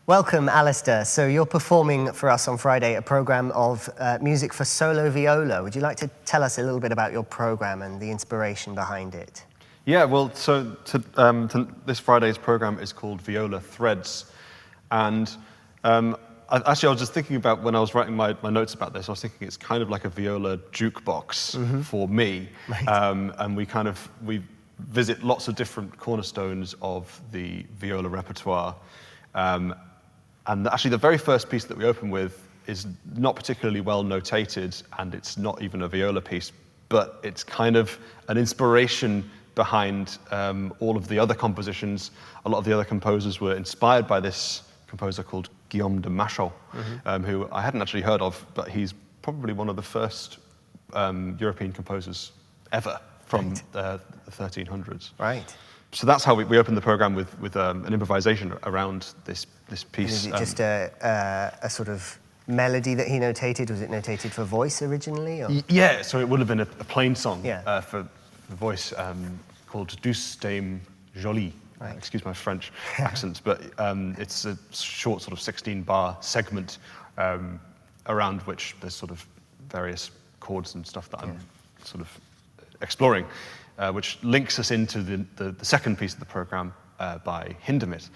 Welcome, Alistair. So you're performing for us on Friday a program of music for solo viola. Would you like to tell us a little bit about your program and the inspiration behind it? Yeah, well, so this Friday's program is called Viola Threads. And I was just thinking about when I was writing my notes about this, I was thinking it's kind of like a viola jukebox for me. Right. And we visit lots of different cornerstones of the viola repertoire. And actually the very first piece that we open with is not particularly well notated, and it's not even a viola piece, but it's kind of an inspiration behind all of the other compositions. A lot of the other composers were inspired by this composer called Guillaume de Machaut, who I hadn't actually heard of, but he's probably one of the first European composers ever from the 1300s. Right. So that's how we opened the program with an improvisation around this piece. And is it just a sort of melody that he notated? Was it notated for voice originally? Or? Yeah, so it would have been a plain song for the voice called Douce Dame Jolie. Right. Excuse my French accent, but it's a short sort of 16-bar segment around which there's sort of various chords and stuff that I'm sort of exploring, which links us into the second piece of the program by Hindemith.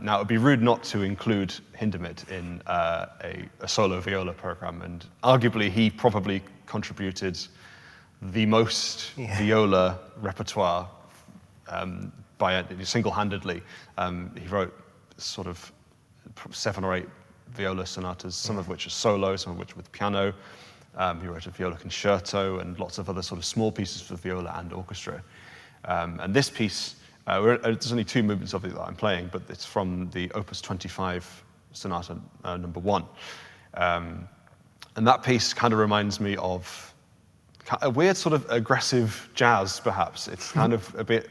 Now, it would be rude not to include Hindemith in a solo viola program, and arguably he probably contributed the most viola repertoire single-handedly. He wrote sort of 7 or 8 viola sonatas, some of which are solo, some of which with piano. He wrote a viola concerto and lots of other sort of small pieces for viola and orchestra. And this piece, there's only 2 movements of it that I'm playing, but it's from the Opus 25 Sonata number 1. And that piece kind of reminds me of a weird sort of aggressive jazz, perhaps. It's kind of a bit,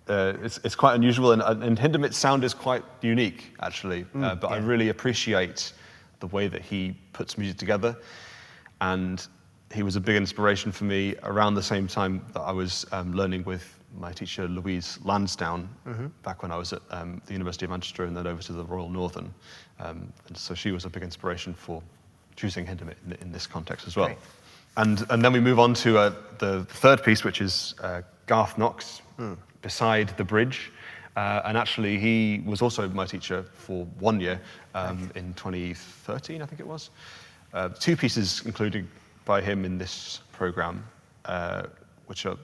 it's quite unusual, and Hindemith's sound is quite unique, actually. But I really appreciate the way that he puts music together. And he was a big inspiration for me around the same time that I was learning with my teacher, Louise Lansdowne, back when I was at the University of Manchester and then over to the Royal Northern. And so she was a big inspiration for choosing Hindemith in this context as well. Great. And then we move on to the third piece, which is Garth Knox, Beside the Bridge. And actually, he was also my teacher for 1 year in 2013, I think it was. 2 pieces included by him in this program, which are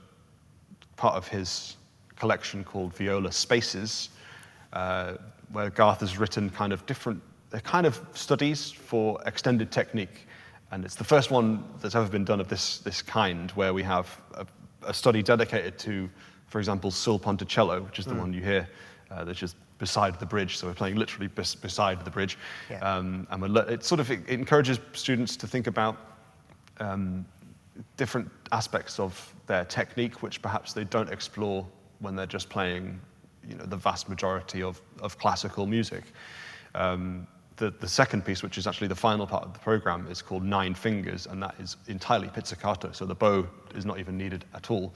part of his collection called Viola Spaces, where Garth has written kind of studies for extended technique. And it's the first one that's ever been done of this kind, where we have a study dedicated to, for example, Sul Ponticello, which is the one you hear, that's just beside the bridge. So we're playing literally beside the bridge. And it encourages students to think about different aspects of their technique, which perhaps they don't explore when they're just playing, the vast majority of classical music. The second piece, which is actually the final part of the program, is called 9 Fingers, and that is entirely pizzicato, so the bow is not even needed at all.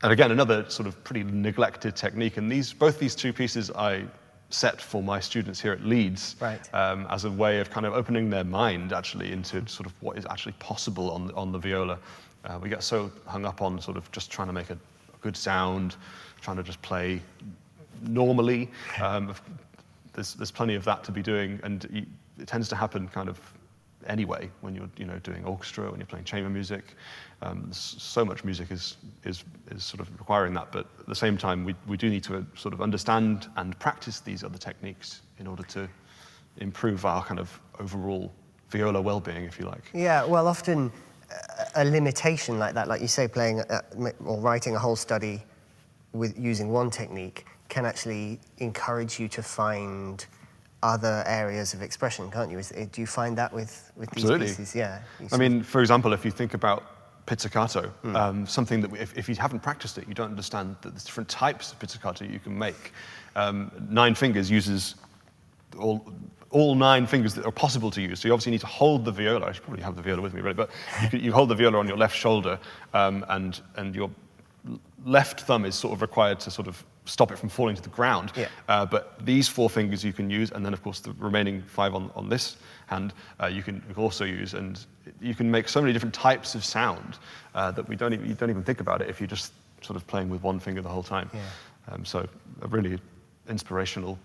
And again, another sort of pretty neglected technique, and both these 2 pieces I set for my students here at Leeds as a way of kind of opening their mind, actually, into sort of what is actually possible on the viola. We get so hung up on sort of just trying to make a good sound, trying to just play normally. There's plenty of that to be doing, and it tends to happen kind of anyway when you're doing orchestra, when you're playing chamber music. So much music is sort of requiring that, but at the same time we do need to sort of understand and practice these other techniques in order to improve our kind of overall viola well-being, if you like. Yeah, well, often a limitation like that, like you say, playing or writing a whole study with using one technique can actually encourage you to find other areas of expression, can't you? Do you find that with these pieces? Yeah. I mean, for example, if you think about pizzicato, something that if you haven't practiced it, you don't understand that there's different types of pizzicato you can make. 9 Fingers uses all 9 fingers that are possible to use. So you obviously need to hold the viola. I should probably have the viola with me, really, but you hold the viola on your left shoulder, and your left thumb is sort of required to sort of stop it from falling to the ground. Yeah. But these 4 fingers you can use, and then of course the remaining 5 on this hand you can also use, and you can make so many different types of sound that you don't even think about it if you're just sort of playing with 1 finger the whole time. Yeah. So a really inspirational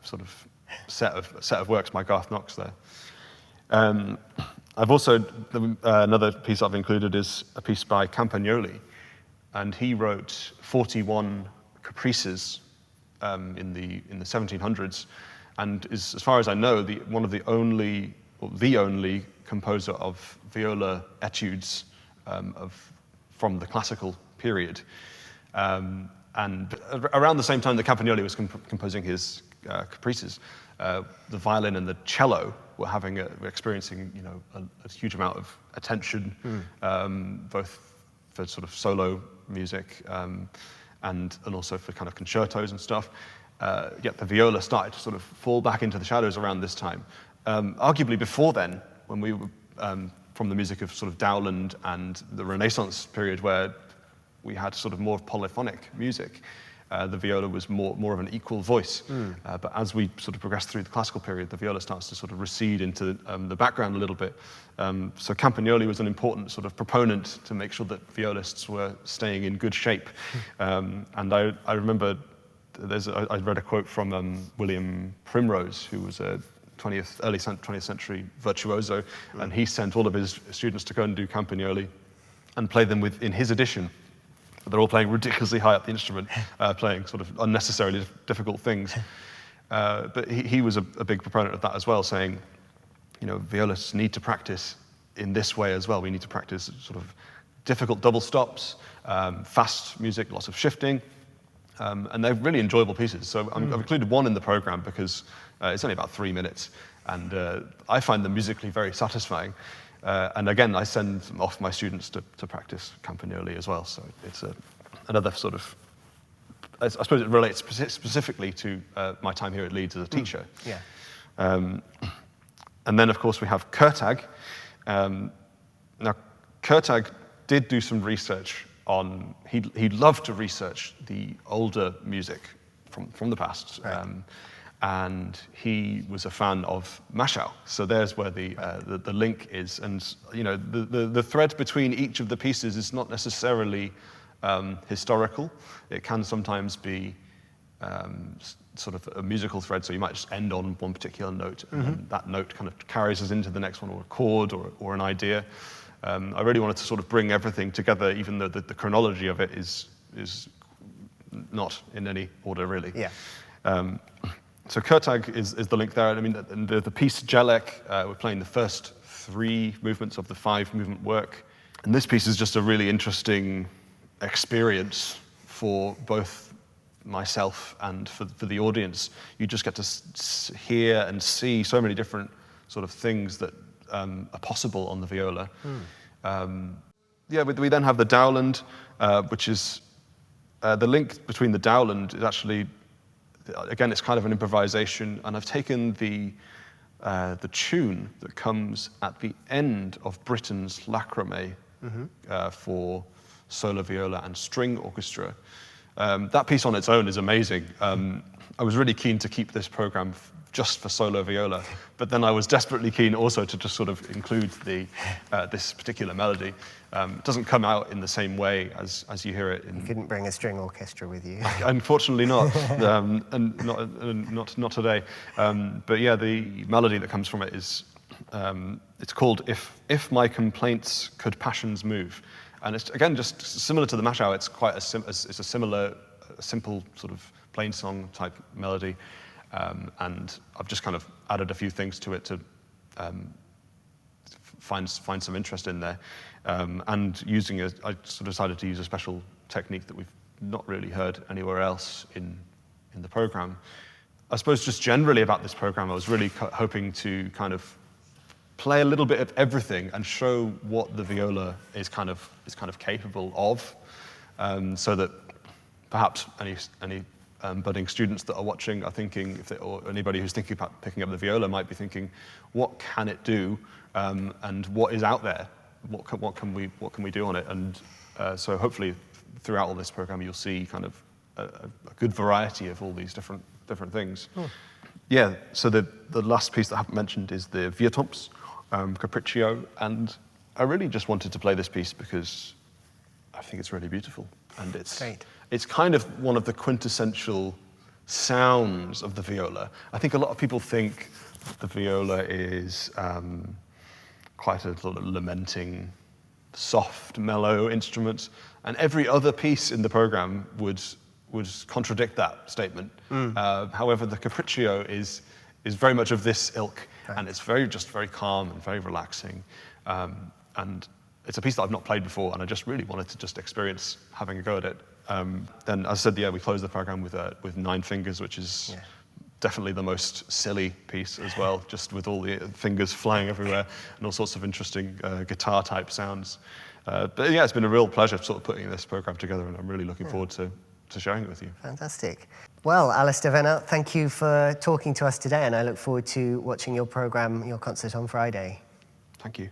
sort of set of works by Garth Knox there. I've also another piece I've included is a piece by Campagnoli, and he wrote 41 caprices in the 1700s, and is, as far as I know, one of the only composer of viola etudes from the classical period. And around the same time that Campagnoli was composing his caprices, the violin and the cello were experiencing a huge amount of attention, both for sort of solo music and also for kind of concertos and stuff. Yet the viola started to sort of fall back into the shadows around this time. Arguably before then, when we were from the music of sort of Dowland and the Renaissance period, where we had sort of more polyphonic music, the viola was more of an equal voice. But as we sort of progress through the classical period, the viola starts to sort of recede into the background a little bit. So Campagnoli was an important sort of proponent to make sure that violists were staying in good shape. And I remember I read a quote from William Primrose, who was a early 20th century virtuoso, and he sent all of his students to go and do Campagnoli and play them in his edition. They're all playing ridiculously high up the instrument, playing sort of unnecessarily difficult things. But he was a big proponent of that as well, saying, violists need to practice in this way as well. We need to practice sort of difficult double stops, fast music, lots of shifting, and they're really enjoyable pieces. So I've included one in the program because it's only about 3 minutes, and I find them musically very satisfying. And again, I send off my students to practice Campagnoli as well. So it's another sort of, I suppose it relates specifically to my time here at Leeds as a teacher. Yeah. And then, of course, we have Kurtag. Now, Kurtag did do some research on, he loved to research the older music from the past. Right. And he was a fan of Maschau. So there's where the link is. And the thread between each of the pieces is not necessarily historical. It can sometimes be sort of a musical thread, so you might just end on one particular note, and then that note kind of carries us into the next one, or a chord, or an idea. I really wanted to sort of bring everything together, even though the chronology of it is not in any order, really. Yeah. So Kurtag is the link there. I mean, the piece Jelek, we're playing the first 3 movements of the 5-movement work. And this piece is just a really interesting experience for both myself and for the audience. You just get to hear and see so many different sort of things that are possible on the viola. We then have the Dowland, which is the link between the Dowland is actually, again, it's kind of an improvisation, and I've taken the tune that comes at the end of Britten's Lachrymé for solo viola and string orchestra. That piece on its own is amazing. I was really keen to keep this program just for solo viola, but then I was desperately keen also to just sort of include this particular melody. It doesn't come out in the same way as you hear it. You couldn't bring a string orchestra with you. Unfortunately not, and not today. But yeah, the melody that comes from it is, it's called "If My Complaints Could Passions Move," and it's again just similar to the Maschau. It's quite it's a simple sort of plain song type melody, and I've just kind of added a few things to it to find some interest in there, and I sort of decided to use a special technique that we've not really heard anywhere else in the program. I suppose just generally about this program, I was really hoping to kind of play a little bit of everything and show what the viola is kind of capable of, so that perhaps any budding students that are watching are thinking, or anybody who's thinking about picking up the viola might be thinking, what can it do, and what is out there? What can we do on it? And so hopefully throughout all this program you'll see kind of a good variety of all these different things. Yeah, so the last piece that I haven't mentioned is the Vieuxtemps Capriccio, and I really just wanted to play this piece because I think it's really beautiful, and it's kind of one of the quintessential sounds of the viola. I think a lot of people think the viola is quite a sort of lamenting, soft, mellow instrument, and every other piece in the program would contradict that statement. However, the Capriccio is very much of this ilk, and it's very calm and very relaxing. And it's a piece that I've not played before, and I just really wanted to just experience having a go at it. Then, as I said, yeah, we closed the program with 9 fingers, which is definitely the most silly piece as well, just with all the fingers flying everywhere and all sorts of interesting guitar-type sounds. But yeah, it's been a real pleasure sort of putting this program together, and I'm really looking forward to sharing it with you. Fantastic. Well, Alistair Vennart, thank you for talking to us today, and I look forward to watching your program, your concert on Friday. Thank you.